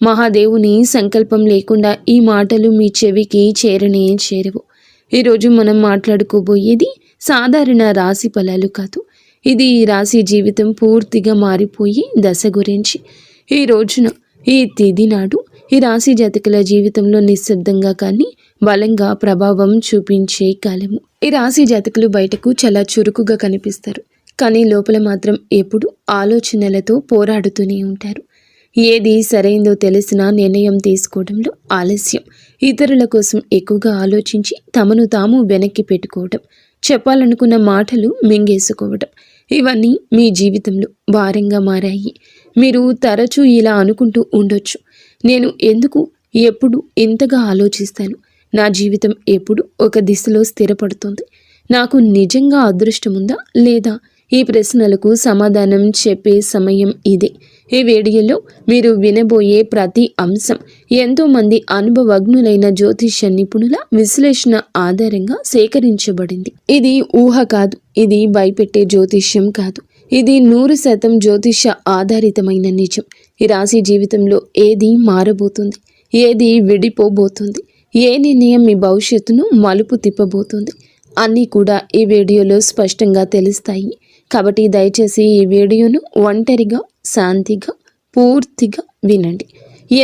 మహాదేవుని సంకల్పం లేకుండా ఈ మాటలు మీ చెవికి చేరనే చేరవు. ఈరోజు మనం మాట్లాడుకోబోయేది సాధారణ రాశి ఫలాలు కాదు. ఇది ఈ రాశి జీవితం పూర్తిగా మారిపోయి దశ గురించి. ఈ రోజున ఈ తిథి నాడు ఈ రాశి జాతకుల జీవితంలో నిశ్శబ్దంగా కానీ బలంగా ప్రభావం చూపించే కాలము. ఈ రాశి జాతకులు బయటకు చాలా చురుకుగా కనిపిస్తారు, కానీ లోపల మాత్రం ఎప్పుడు ఆలోచనలతో పోరాడుతూనే ఉంటారు. ఏది సరైందో తెలిసిన నిర్ణయం తీసుకోవడంలో ఆలస్యం, ఇతరుల కోసం ఎక్కువగా ఆలోచించి తమను తాము వెనక్కి పెట్టుకోవడం, చెప్పాలనుకున్న మాటలు మింగేసుకోవడం, ఇవన్నీ మీ జీవితంలో భారంగా మారాయి. మీరు తరచూ ఇలా అనుకుంటూ ఉండొచ్చు, నేను ఎందుకు ఎప్పుడు ఇంతగా ఆలోచిస్తాను, నా జీవితం ఎప్పుడు ఒక దిశలో స్థిరపడుతుంది, నాకు నిజంగా అదృష్టం ఉందా లేదా? ఈ ప్రశ్నలకు సమాధానం చెప్పే సమయం ఇదే. ఈ వీడియోలో మీరు వినబోయే ప్రతి అంశం ఎంతోమంది అనుభవజ్ఞులైన జ్యోతిష్య నిపుణుల విశ్లేషణ ఆధారంగా సేకరించబడింది. ఇది ఊహ కాదు, ఇది భయపెట్టే జ్యోతిష్యం కాదు, ఇది 100% జ్యోతిష్య ఆధారితమైన నిజం. ఈ రాశి జీవితంలో ఏది మారబోతుంది, ఏది విడిపోబోతుంది, ఏ నిర్ణయం మీ భవిష్యత్తును మలుపు తిప్పబోతుంది అన్నీ కూడా ఈ వీడియోలో స్పష్టంగా తెలుస్తాయి. కాబట్టి దయచేసి ఈ వీడియోను ఒంటరిగా శాంతిగా పూర్తిగా వినండి.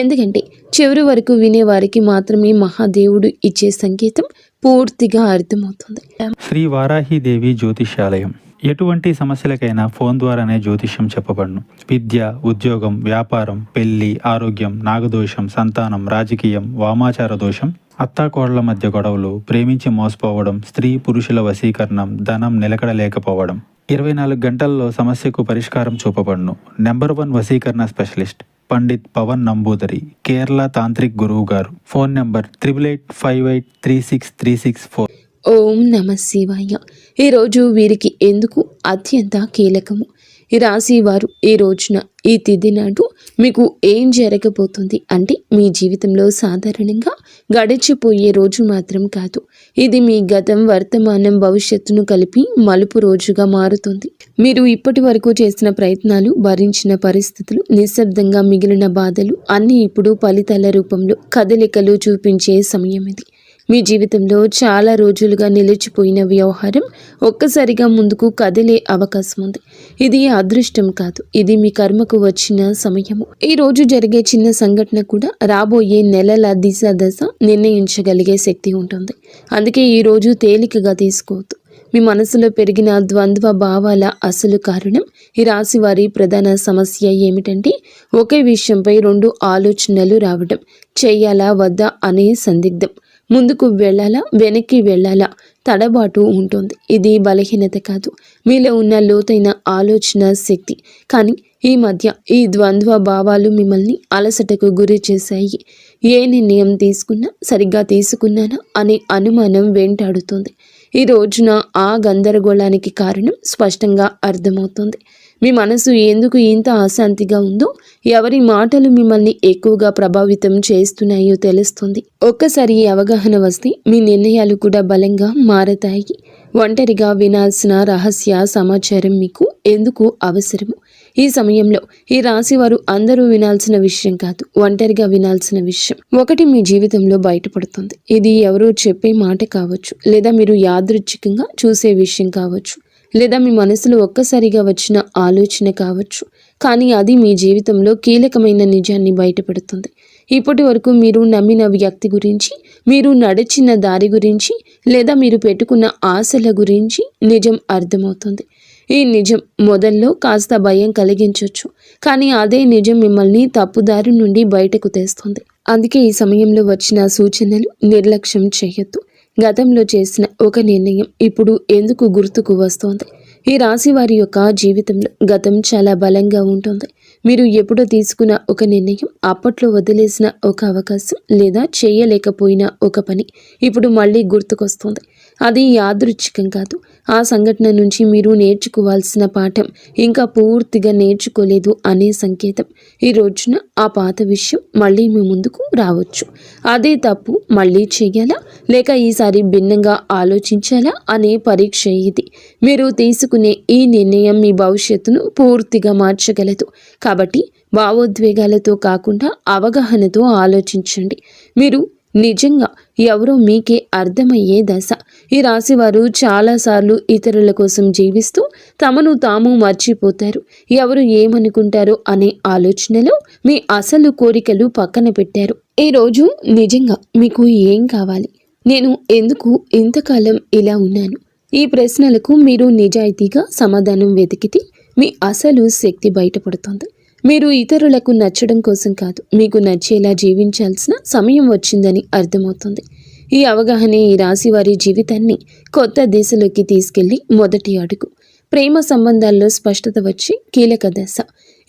ఎందుకంటే చివరి వరకు వినేవారికి మాత్రమే మహాదేవుడు ఇచ్చే సంకేతం పూర్తిగా అర్థమవుతుంది. శ్రీ వారాహిదేవి జ్యోతిష్యాలయం. ఎటువంటి సమస్యలకైనా ఫోన్ ద్వారానే జ్యోతిష్యం చెప్పబడును. విద్య, ఉద్యోగం, వ్యాపారం, పెళ్లి, ఆరోగ్యం, నాగదోషం, సంతానం, రాజకీయం, వామాచార దోషం, అత్తాకోడళ్ల మధ్య గొడవలు, ప్రేమించి మోసపోవడం, స్త్రీ పురుషుల వశీకరణం, ధనం నిలకడలేకపోవడం, 24 గంటల్లో సమస్యకు పరిష్కారం చూపబడును. నెంబర్ 1 వశీకరణ స్పెషలిస్ట్ పండిత్ పవన్ నంబూదరి, కేరళ తాంత్రిక్ గురువు గారు. Phone number 8858363634. ఓం నమ శివాయ. ఈరోజు వీరికి ఎందుకు అత్యంత కీలకము. ఈ రాశి వారు ఈ రోజున ఈ తిథి నాడు మీకు ఏం జరగబోతుంది అంటే, మీ జీవితంలో సాధారణంగా గడిచిపోయే రోజు మాత్రం కాదు, ఇది మీ గతం, వర్తమానం, భవిష్యత్తును కలిపి మలుపు రోజుగా మారుతుంది. మీరు ఇప్పటి వరకు చేసిన ప్రయత్నాలు, భరించిన పరిస్థితులు, నిశ్శబ్దంగా మిగిలిన బాధలు అన్నీ ఇప్పుడు ఫలితాల రూపంలో కదలికలు చూపించే సమయం ఇది. మీ జీవితంలో చాలా రోజులుగా నిలిచిపోయిన వ్యవహారం ఒక్కసారిగా ముందుకు కదిలే అవకాశం ఉంది. ఇది అదృష్టం కాదు, ఇది మీ కర్మకు వచ్చిన సమయము. ఈ రోజు జరిగే చిన్న సంఘటన కూడా రాబోయే నెలల దిశ దశ నిర్ణయించగలిగే శక్తి ఉంటుంది. అందుకే ఈ రోజు తేలికగా తీసుకోవద్దు. మీ మనసులో పెరిగిన ద్వంద్వ భావాల అసలు కారణం, ఈ రాశి వారి ప్రధాన సమస్య ఏమిటంటే, ఒకే విషయంపై 2 ఆలోచనలు రావడం, చెయ్యాలా వద్దా అనే సందిగ్ధం, ముందుకు వెళ్ళాలా వెనక్కి వెళ్ళాలా తడబాటు ఉంటుంది. ఇది బలహీనత కాదు, మీలో ఉన్న లోతైన ఆలోచన శక్తి. కానీ ఈ మధ్య ఈ ద్వంద్వ భావాలు మిమ్మల్ని అలసటకు గురి చేశాయి. ఏ నిర్ణయం తీసుకున్నా సరిగ్గా తీసుకున్నానా అనే అనుమానం వెంటాడుతుంది. ఈ రోజున ఆ గందరగోళానికి కారణం స్పష్టంగా అర్థమవుతుంది. మీ మనసు ఎందుకు ఇంత అశాంతిగా ఉందో, ఎవరి మాటలు మిమ్మల్ని ఎక్కువగా ప్రభావితం చేస్తున్నాయో తెలుస్తుంది. ఒక్కసారి ఈ అవగాహన వస్తే మీ నిర్ణయాలు కూడా బలంగా మారతాయి. ఒంటరిగా వినాల్సిన రహస్య సమాచారం మీకు ఎందుకు అవసరము. ఈ సమయంలో ఈ రాశి వారు అందరూ వినాల్సిన విషయం కాదు, ఒంటరిగా వినాల్సిన విషయం ఒకటి మీ జీవితంలో బయటపడుతుంది. ఇది ఎవరో చెప్పే మాట కావచ్చు, లేదా మీరు యాదృచ్ఛికంగా చూసే విషయం కావచ్చు, లేదా మీ మనసులో ఒక్కసారిగా వచ్చిన ఆలోచన కావచ్చు. కానీ అది మీ జీవితంలో కీలకమైన నిజాన్ని బయటపెడుతుంది. ఇప్పటి వరకు మీరు నమ్మిన వ్యక్తి గురించి, మీరు నడిచిన దారి గురించి, లేదా మీరు పెట్టుకున్న ఆశల గురించి నిజం అర్థమవుతుంది. ఈ నిజం మొదల్లో కాస్త భయం కలిగించవచ్చు, కానీ అదే నిజం మిమ్మల్ని తప్పుదారి నుండి బయటకు తెస్తుంది. అందుకే ఈ సమయంలో వచ్చిన సూచనలు నిర్లక్ష్యం చేయొద్దు. గతంలో చేసిన ఒక నిర్ణయం ఇప్పుడు ఎందుకు గుర్తుకు వస్తోంది. ఈ రాశి వారి యొక్క జీవితంలో గతం చాలా బలంగా ఉంటుంది. మీరు ఎప్పుడో తీసుకున్న ఒక నిర్ణయం, అప్పట్లో వదిలేసిన ఒక అవకాశం, లేదా చేయలేకపోయిన ఒక పని ఇప్పుడు మళ్ళీ గుర్తుకొస్తుంది. అది యాదృచ్ఛికం కాదు, ఆ సంఘటన నుంచి మీరు నేర్చుకోవాల్సిన పాఠం ఇంకా పూర్తిగా నేర్చుకోలేదు అనే సంకేతం. ఈ రోజున ఆ పాత విషయం మళ్ళీ మీ ముందుకు రావచ్చు. అదే తప్పు మళ్ళీ చేయాలా లేక ఈసారి భిన్నంగా ఆలోచించాలా అనే పరీక్ష ఇది. మీరు తీసుకునే ఈ నిర్ణయం మీ భవిష్యత్తును పూర్తిగా మార్చగలదు. కాబట్టి భావోద్వేగాలతో కాకుండా అవగాహనతో ఆలోచించండి. మీరు నిజంగా ఎవరో మీకే అర్థమయ్యే దశ. ఈ రాశివారు చాలాసార్లు ఇతరుల కోసం జీవిస్తూ తమను తాము మర్చిపోతారు. ఎవరు ఏమనుకుంటారో అనే ఆలోచనలో మీ అసలు కోరికలు పక్కన పెట్టారు. ఈరోజు నిజంగా మీకు ఏం కావాలి? నేను ఎందుకు ఇంతకాలం ఇలా ఉన్నాను? ఈ ప్రశ్నలకు మీరు నిజాయితీగా సమాధానం వెతికితే మీ అసలు శక్తి బయటపడుతుంది. మీరు ఇతరులకు నచ్చడం కోసం కాదు, మీకు నచ్చేలా జీవించాల్సిన సమయం వచ్చిందని అర్థమవుతుంది. ఈ అవగాహనే ఈ రాశి వారి జీవితాన్ని కొత్త దిశలోకి తీసుకెళ్లి మొదటి అడుగు. ప్రేమ సంబంధాల్లో స్పష్టత వచ్చి కీలక దశ.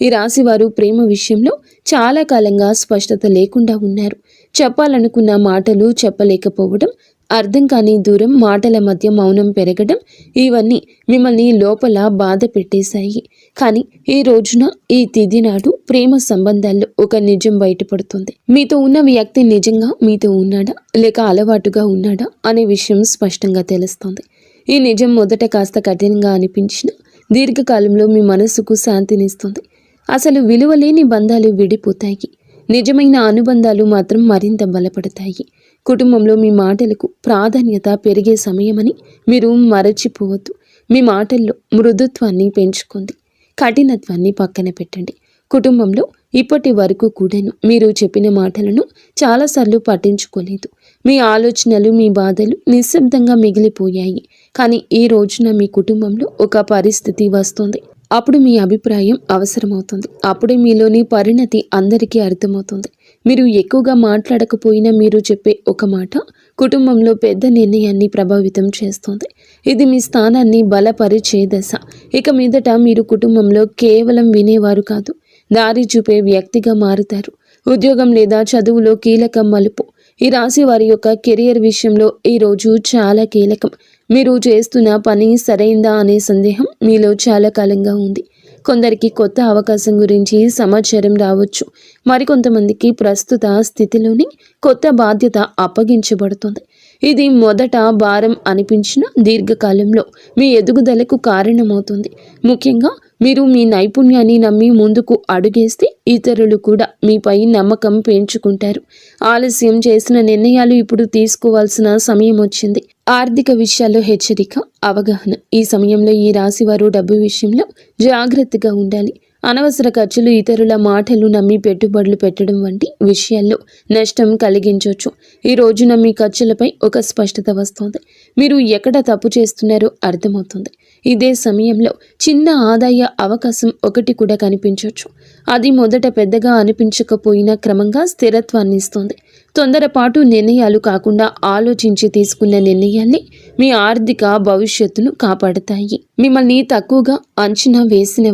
ఈ రాశి వారు ప్రేమ విషయంలో చాలా కాలంగా స్పష్టత లేకుండా ఉన్నారు. చెప్పాలనుకున్న మాటలు చెప్పలేకపోవడం, అర్థం కాని దూరం, మాటల మధ్య మౌనం పెరగడం, ఇవన్నీ మిమ్మల్ని లోపల బాధ పెట్టేశాయి. కానీ ఈ రోజున, ఈ తిథి నాడు ప్రేమ సంబంధాల్లో ఒక నిజం బయటపడుతుంది. మీతో ఉన్న వ్యక్తి నిజంగా మీతో ఉన్నాడా లేక అలవాటుగా ఉన్నాడా అనే విషయం స్పష్టంగా తెలుస్తుంది. ఈ నిజం మొదట కాస్త కఠినంగా అనిపించినా దీర్ఘకాలంలో మీ మనసుకు శాంతినిస్తుంది. అసలు విలువలేని బంధాలు విడిపోతాయి, నిజమైన అనుబంధాలు మాత్రం మరింత బలపడతాయి. కుటుంబంలో మీ మాటలకు ప్రాధాన్యత పెరిగే సమయమని మీరు మరచిపోవద్దు. మీ మాటల్లో మృదుత్వాన్ని పెంచుకోండి, కఠినత్వాన్ని పక్కన పెట్టండి. కుటుంబంలో ఇప్పటి వరకు కూడాను మీరు చెప్పిన మాటలను చాలాసార్లు పట్టించుకోలేదు. మీ ఆలోచనలు, మీ బాధలు నిశ్శబ్దంగా మిగిలిపోయాయి. కానీ ఈ రోజున మీ కుటుంబంలో ఒక పరిస్థితి వస్తుంది. అప్పుడు మీ అభిప్రాయం అవసరమవుతుంది. అప్పుడే మీలోని పరిణతి అందరికీ అర్థమవుతుంది. మీరు ఎక్కువగా మాట్లాడకపోయినా మీరు చెప్పే ఒక మాట కుటుంబంలో పెద్ద నిర్ణయాన్ని ప్రభావితం చేస్తుంది. ఇది మీ స్థానాన్ని బలపరిచే దశ. ఇక మీదట మీరు కుటుంబంలో కేవలం వినేవారు కాదు, దారి చూపే వ్యక్తిగా మారుతారు. ఉద్యోగం లేదా చదువులో కీలక మలుపు. ఈ రాశి వారి యొక్క కెరియర్ విషయంలో ఈ రోజు చాలా కీలకం. మీరు చేస్తున్న పని సరైందా అనే సందేహం మీలో చాలా కాలంగా ఉంది. కొందరికి కొత్త అవకాశం గురించి సమాచారం రావచ్చు. మరికొంతమందికి ప్రస్తుత స్థితిలోని కొత్త బాధ్యత అప్పగించబడుతుంది. ఇది మొదట భారం అనిపించిన దీర్ఘకాలంలో మీ ఎదుగుదలకు కారణమవుతుంది. ముఖ్యంగా మీరు మీ నైపుణ్యాన్ని నమ్మి ముందుకు అడుగేస్తే ఇతరులు కూడా మీపై నమ్మకం పెంచుకుంటారు. ఆలస్యం చేసిన నిర్ణయాలు ఇప్పుడు తీసుకోవాల్సిన సమయం వచ్చింది. ఆర్థిక విషయాల్లో హెచ్చరిక, అవగాహన. ఈ సమయంలో ఈ రాశి వారు డబ్బు విషయంలో జాగ్రత్తగా ఉండాలి. అనవసర ఖర్చులు, ఇతరుల మాటలు నమ్మి పెట్టుబడులు పెట్టడం వంటి విషయాల్లో నష్టం కలిగించవచ్చు. ఈ రోజున మీ ఖర్చులపై ఒక స్పష్టత వస్తుంది. మీరు ఎక్కడ తప్పు చేస్తున్నారో అర్థమవుతుంది. ఇదే సమయంలో చిన్న ఆదాయ అవకాశం ఒకటి కూడా కనిపించవచ్చు. అది మొదట పెద్దగా అనిపించకపోయినా క్రమంగా స్థిరత్వాన్ని ఇస్తుంది. తొందరపాటు నిర్ణయాలు కాకుండా ఆలోచించి తీసుకున్న నిర్ణయాల్ని మీ ఆర్థిక భవిష్యత్తును కాపాడతాయి. మిమ్మల్ని తక్కువగా అంచనా వేసిన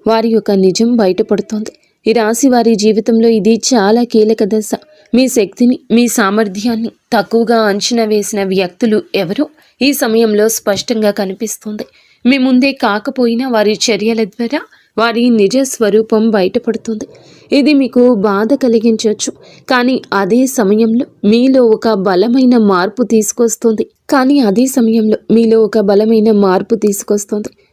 వారి యొక్క నిజం బయటపడుతోంది. ఈ రాశి వారి జీవితంలో ఇది చాలా కీలక దశ. మీ శక్తిని, మీ సామర్థ్యాన్ని తక్కువగా అంచనా వేసిన వ్యక్తులు ఎవరో ఈ సమయంలో స్పష్టంగా కనిపిస్తుంది. మీ ముందే కాకపోయినా వారి చర్యల ద్వారా వారి నిజ స్వరూపం బయటపడుతుంది. ఇది మీకు బాధ కలిగించవచ్చు, కానీ అదే సమయంలో మీలో ఒక బలమైన మార్పు తీసుకొస్తుంది.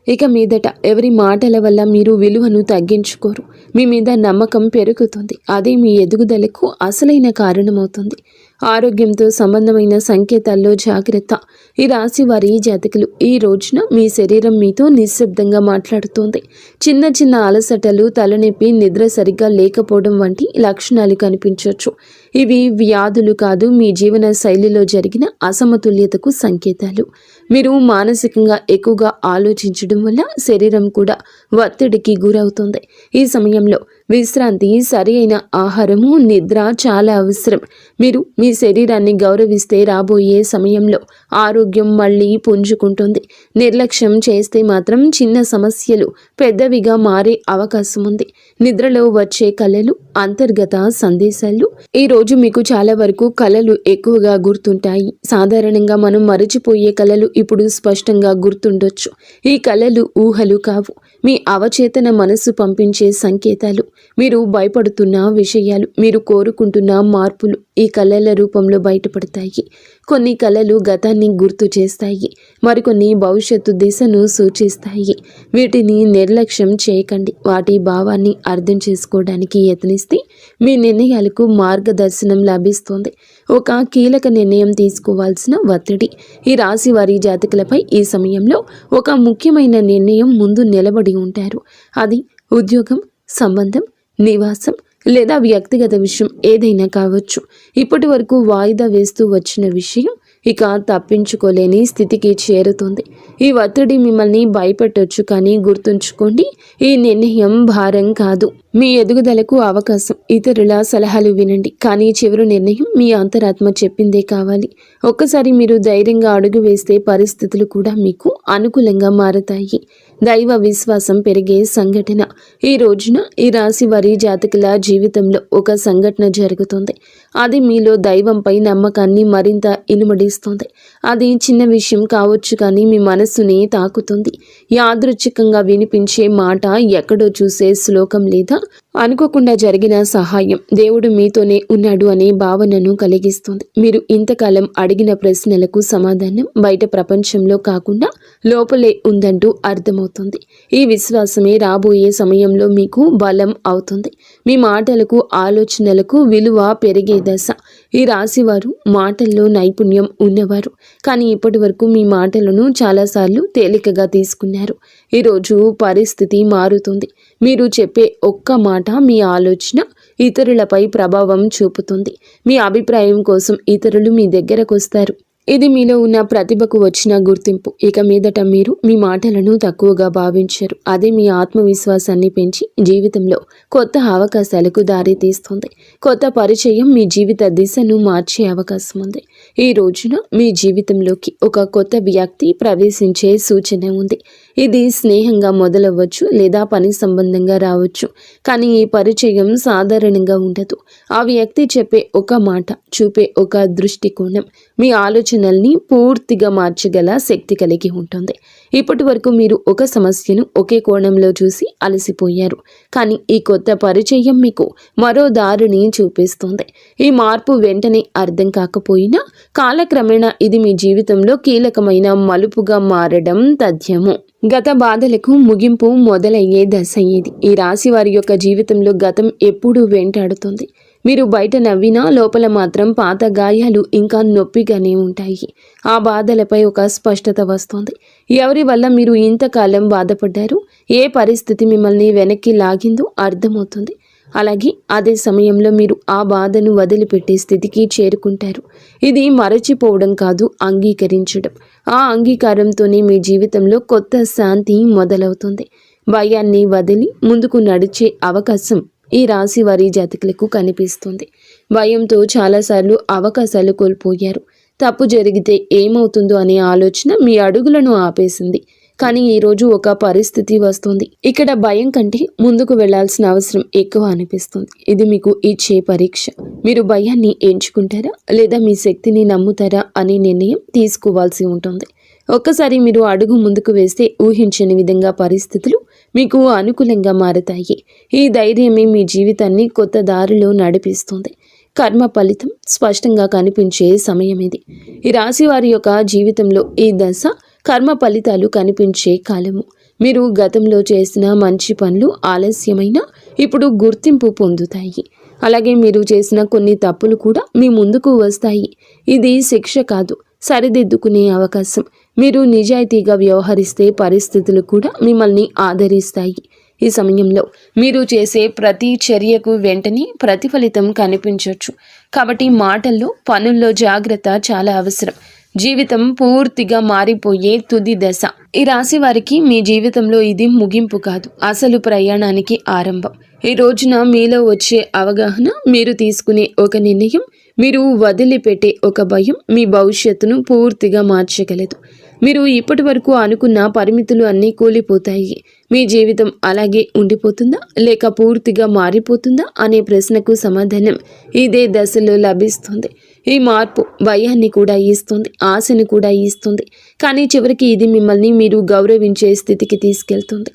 ఇక మీదట ఎవరి మాటల వల్ల మీరు విలువను తగ్గించుకోరు. మీ మీద నమ్మకం పెరుగుతుంది. అదే మీ ఎదుగుదలకు అసలైన కారణమవుతుంది. ఆరోగ్యంతో సంబంధమైన సంకేతాల్లో జాగ్రత్త. ఈ రాశి వారి జాతకులు ఈ రోజున మీ శరీరం మీతో నిశ్శబ్దంగా మాట్లాడుతోంది. చిన్న చిన్న అలసటలు, తలనొప్పి, నిద్ర సరిగ్గా లేకపోవడం వంటి లక్షణాలు కనిపించవచ్చు. ఇవి వ్యాధులు కాదు, మీ జీవన శైలిలో జరిగిన అసమతుల్యతకు సంకేతాలు. మీరు మానసికంగా ఎక్కువగా ఆలోచించడం వల్ల శరీరం కూడా ఒత్తిడికి గురవుతుంది. ఈ సమయంలో విశ్రాంతి, సరి అయిన ఆహారము, నిద్ర చాలా అవసరం. మీరు మీ శరీరాన్ని గౌరవిస్తే రాబోయే సమయంలో ఆరోగ్యం మళ్ళీ పుంజుకుంటుంది. నిర్లక్ష్యం చేస్తే మాత్రం చిన్న సమస్యలు పెద్దవిగా మారే అవకాశం ఉంది. నిద్రలో వచ్చే కలలు, అంతర్గత సందేశాలు. ఈ రోజు మీకు చాలా వరకు కలలు ఎక్కువగా గుర్తుంటాయి. సాధారణంగా మనం మరచిపోయే కలలు ఇప్పుడు స్పష్టంగా గుర్తుండొచ్చు. ఈ కలలు ఊహలు కావు, మీ అవచేతన మనసు పంపించే సంకేతాలు. మీరు భయపడుతున్న విషయాలు, మీరు కోరుకుంటున్న మార్పులు ఈ కలల రూపంలో బయటపడతాయి. కొన్ని కలలు గతాన్ని గుర్తు చేస్తాయి, మరికొన్ని భవిష్యత్తు దిశను సూచిస్తాయి. వీటిని నిర్లక్ష్యం చేయకండి. వాటి భావాన్ని అర్థం చేసుకోవడానికి యత్నిస్తే మీ నిర్ణయాలకు మార్గదర్శనం లభిస్తుంది. ఒక కీలక నిర్ణయం తీసుకోవాల్సిన ఒత్తిడి. ఈ రాశి వారి జాతకులపై ఈ సమయంలో ఒక ముఖ్యమైన నిర్ణయం ముందు నిలబడి ఉంటారు. అది ఉద్యోగం, సంబంధం, నివాసం లేదా వ్యక్తిగత విషయం ఏదైనా కావచ్చు. ఇప్పటి వరకు వాయిదా వేస్తూ వచ్చిన విషయం ఇక తప్పించుకోలేని స్థితికి చేరుతుంది. ఈ ఒత్తిడి మిమ్మల్ని భయపెట్టొచ్చు, కానీ గుర్తుంచుకోండి, ఈ నిర్ణయం భారం కాదు, మీ ఎదుగుదలకు అవకాశం. ఇతరుల సలహాలు వినండి, కానీ చివరి నిర్ణయం మీ అంతరాత్మ చెప్పిందే కావాలి. ఒక్కసారి మీరు ధైర్యంగా అడుగు వేస్తే పరిస్థితులు కూడా మీకు అనుకూలంగా మారతాయి. దైవ విశ్వాసం పెరిగే సంఘటన. ఈ రోజున ఈ రాశి వారి జాతకుల జీవితంలో ఒక సంఘటన జరుగుతుంది. అది మీలో దైవంపై నమ్మకాన్ని మరింత ఇనుమడిస్తుంది. అది చిన్న విషయం కావచ్చు, కానీ మీ మనస్సుని తాకుతుంది. యాదృచ్ఛికంగా వినిపించే మాట, ఎక్కడో చూసే శ్లోకం లేదా అనుకోకుండా జరిగిన సహాయం దేవుడు మీతోనే ఉన్నాడు అనే భావనను కలిగిస్తుంది. మీరు ఇంతకాలం అడిగిన ప్రశ్నలకు సమాధానం బయట ప్రపంచంలో కాకుండా లోపలే ఉందంటూ అర్థమవుతుంది. ఈ విశ్వాసమే రాబోయే సమయంలో మీకు బలం అవుతుంది. మీ మాటలకు, ఆలోచనలకు విలువ పెరిగే దశ. ఈ రాశివారు మాటల్లో నైపుణ్యం ఉన్నవారు, కానీ ఇప్పటి వరకు మీ మాటలను చాలాసార్లు తేలికగా తీసుకున్నారు. ఈరోజు పరిస్థితి మారుతుంది. మీరు చెప్పే ఒక్క మాట, మీ ఆలోచన ఇతరులపై ప్రభావం చూపుతుంది. మీ అభిప్రాయం కోసం ఇతరులు మీ దగ్గరకు వస్తారు. ఇది మీలో ఉన్న ప్రతిభకు వచ్చిన గుర్తింపు. ఇక మీదట మీరు మీ మాటలను తక్కువగా భావించరు. అదే మీ ఆత్మవిశ్వాసాన్ని పెంచి జీవితంలో కొత్త అవకాశాలకు దారి తీస్తుంది. కొత్త పరిచయం మీ జీవిత దిశను మార్చే అవకాశం ఉంది. ఈ రోజున మీ జీవితంలోకి ఒక కొత్త వ్యక్తి ప్రవేశించే సూచన ఉంది. ఇది స్నేహంగా మొదలవ్వచ్చు లేదా పని సంబంధంగా రావచ్చు, కానీ ఈ పరిచయం సాధారణంగా ఉండదు. ఆ వ్యక్తి చెప్పే ఒక మాట, చూపే ఒక దృష్టికోణం మీ ఆలోచనల్ని పూర్తిగా మార్చగల శక్తి కలిగి ఉంటుంది. ఇప్పటి వరకు మీరు ఒక సమస్యను ఒకే కోణంలో చూసి అలసిపోయారు, కానీ ఈ కొత్త పరిచయం మీకు మరో దారిని చూపిస్తుంది. ఈ మార్పు వెంటనే అర్థం కాకపోయినా కాలక్రమేణా ఇది మీ జీవితంలో కీలకమైన మలుపుగా మారడం తథ్యము. గత బాధలకు ముగింపు మొదలయ్యే దశ ఇది. ఈ రాశి వారి యొక్క జీవితంలో గతం ఎప్పుడూ వెంటాడుతుంది. మీరు బయట నవ్వినా లోపల మాత్రం పాత గాయాలు ఇంకా నొప్పిగానే ఉంటాయి. ఆ బాధలపై ఒక స్పష్టత వస్తుంది. ఎవరి వల్ల మీరు ఇంతకాలం బాధపడ్డారు, ఏ పరిస్థితి మిమ్మల్ని వెనక్కి లాగిందో అర్థమవుతుంది. అలాగే అదే సమయంలో మీరు ఆ బాధను వదిలిపెట్టే స్థితికి చేరుకుంటారు. ఇది మరచిపోవడం కాదు, అంగీకరించడం. ఆ అంగీకారంతోనే మీ జీవితంలో కొత్త శాంతి మొదలవుతుంది. భయాన్ని వదిలి ముందుకు నడిచే అవకాశం ఈ రాశి వారి జాతకులకు కనిపిస్తుంది. భయంతో చాలాసార్లు అవకాశాలు కోల్పోయారు. తప్పు జరిగితే ఏమవుతుందో అనే ఆలోచన మీ అడుగులను ఆపేసింది. కానీ ఈరోజు ఒక పరిస్థితి వస్తుంది. ఇక్కడ భయం కంటే ముందుకు వెళ్లాల్సిన అవసరం ఎక్కువ అనిపిస్తుంది. ఇది మీకు ఇచ్చే పరీక్ష. మీరు భయాన్ని ఎంచుకుంటారా లేదా మీ శక్తిని నమ్ముతారా అనే నిర్ణయం తీసుకోవాల్సి ఉంటుంది. ఒక్కసారి మీరు అడుగు ముందుకు వేస్తే ఊహించని విధంగా పరిస్థితులు మీకు అనుకూలంగా మారతాయి. ఈ ధైర్యమే మీ జీవితాన్ని కొత్త దారిలో నడిపిస్తుంది. కర్మ ఫలితం స్పష్టంగా కనిపించే సమయం ఇది. ఈ రాశి వారి యొక్క జీవితంలో ఈ దశ కర్మ ఫలితాలు కనిపించే కాలము. మీరు గతంలో చేసిన మంచి పనులు ఆలస్యమైన ఇప్పుడు గుర్తింపు పొందుతాయి. అలాగే మీరు చేసిన కొన్ని తప్పులు కూడా మీ ముందుకు వస్తాయి. ఇది శిక్ష కాదు, సరిదిద్దుకునే అవకాశం. మీరు నిజాయితీగా వ్యవహరిస్తే పరిస్థితులు కూడా మిమ్మల్ని ఆదరిస్తాయి. ఈ సమయంలో మీరు చేసే ప్రతి చర్యకు వెంటనే ప్రతిఫలితం కనిపించవచ్చు. కాబట్టి మాటల్లో, పనుల్లో జాగ్రత్త చాలా అవసరం. జీవితం పూర్తిగా మారిపోయే తుది దశ. ఈ రాశి వారికి మీ జీవితంలో ఇది ముగింపు కాదు, అసలు ప్రయాణానికి ఆరంభం. ఈ రోజున మీలో వచ్చే అవగాహన, మీరు తీసుకునే ఒక నిర్ణయం మీరు వదిలిపెట్టే ఒక భయం మీ భవిష్యత్తును పూర్తిగా మార్చగలదు. మీరు ఇప్పటి వరకు అనుకున్న పరిమితులు అన్నీ కూలిపోతాయి. మీ జీవితం అలాగే ఉండిపోతుందా లేక పూర్తిగా మారిపోతుందా అనే ప్రశ్నకు సమాధానం ఇదే దశలో లభిస్తుంది. ఈ మార్పు భయాన్ని కూడా ఇస్తుంది, ఆశను కూడా ఇస్తుంది. కానీ చివరికి ఇది మిమ్మల్ని మీరు గౌరవించే స్థితికి తీసుకెళ్తుంది.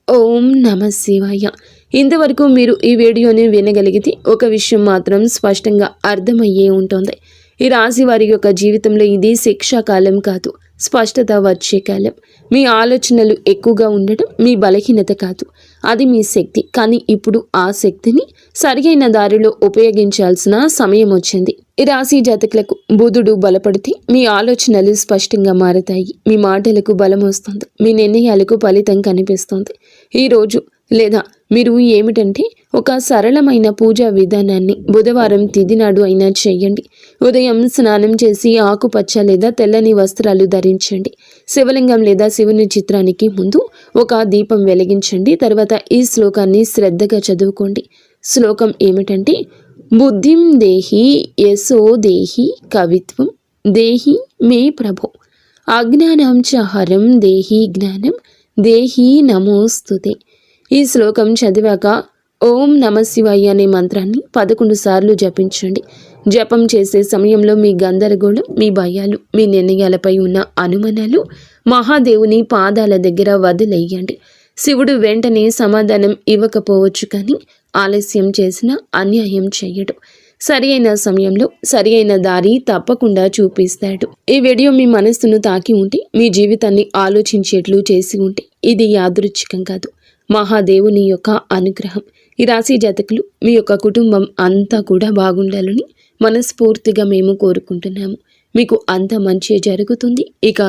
ఓం నమ శివాయ. ఇంతవరకు మీరు ఈ వీడియోని వినగలిగితే ఒక విషయం మాత్రం స్పష్టంగా అర్థమయ్యే ఉంటుంది. ఈ రాశి వారి యొక్క జీవితంలో ఇది శిక్షాకాలం కాదు, స్పష్టత వచ్చే కాలం. మీ ఆలోచనలు ఎక్కువగా ఉండడం మీ బలహీనత కాదు, అది మీ శక్తి. కానీ ఇప్పుడు ఆ శక్తిని సరియైన దారిలో ఉపయోగించాల్సిన సమయం వచ్చింది. ఈ రాశి జాతకులకు బుధుడు బలపడితే మీ ఆలోచనలు స్పష్టంగా మారతాయి, మీ మాటలకు బలం వస్తుంది, మీ నిర్ణయాలకు ఫలితం కనిపిస్తుంది. ఈరోజు లేదా మీరు ఏమిటంటే ఒక సరళమైన పూజా విధానాన్ని బుధవారం తిథి నాడు అయినా చేయండి. ఉదయం స్నానం చేసి ఆకుపచ్చ లేదా తెల్లని వస్త్రాలు ధరించండి. శివలింగం లేదా శివుని చిత్రానికి ముందు ఒక దీపం వెలిగించండి. తర్వాత ఈ శ్లోకాన్ని శ్రద్ధగా చదువుకోండి. శ్లోకం ఏమిటంటే, బుద్ధిం దేహి యశో దేహి కవిత్వం దేహి మే ప్రభో అజ్ఞానం చ హరం దేహి జ్ఞానం దేహి నమోస్తుతే. ఈ శ్లోకం చదివాక ఓం నమ శివాయ అనే మంత్రాన్ని 11 సార్లు జపించండి. జపం చేసే సమయంలో మీ గందరగోళం, మీ భయాలు, మీ నిర్ణయాలపై ఉన్న అనుమానాలు మహాదేవుని పాదాల దగ్గర వదిలేయండి. శివుడు వెంటనే సమాధానం ఇవ్వకపోవచ్చు, కానీ ఆలస్యం చేసినా అన్యాయం చేయడు. సరి అయిన సమయంలో సరి అయిన దారి తప్పకుండా చూపిస్తాడు. ఈ వీడియో మీ మనస్సును తాకి ఉంటే, మీ జీవితాన్ని ఆలోచించేట్లు చేసి ఉంటే ఇది యాదృచ్ఛికం కాదు, మహాదేవుని యొక్క అనుగ్రహం. ఈ రాశి జాతకులు మీ యొక్క కుటుంబం అంతా కూడా బాగుండాలని మనస్ఫూర్తిగా మేము కోరుకుంటున్నాము. మీకు అంత మంచి జరుగుతుంది. ఇక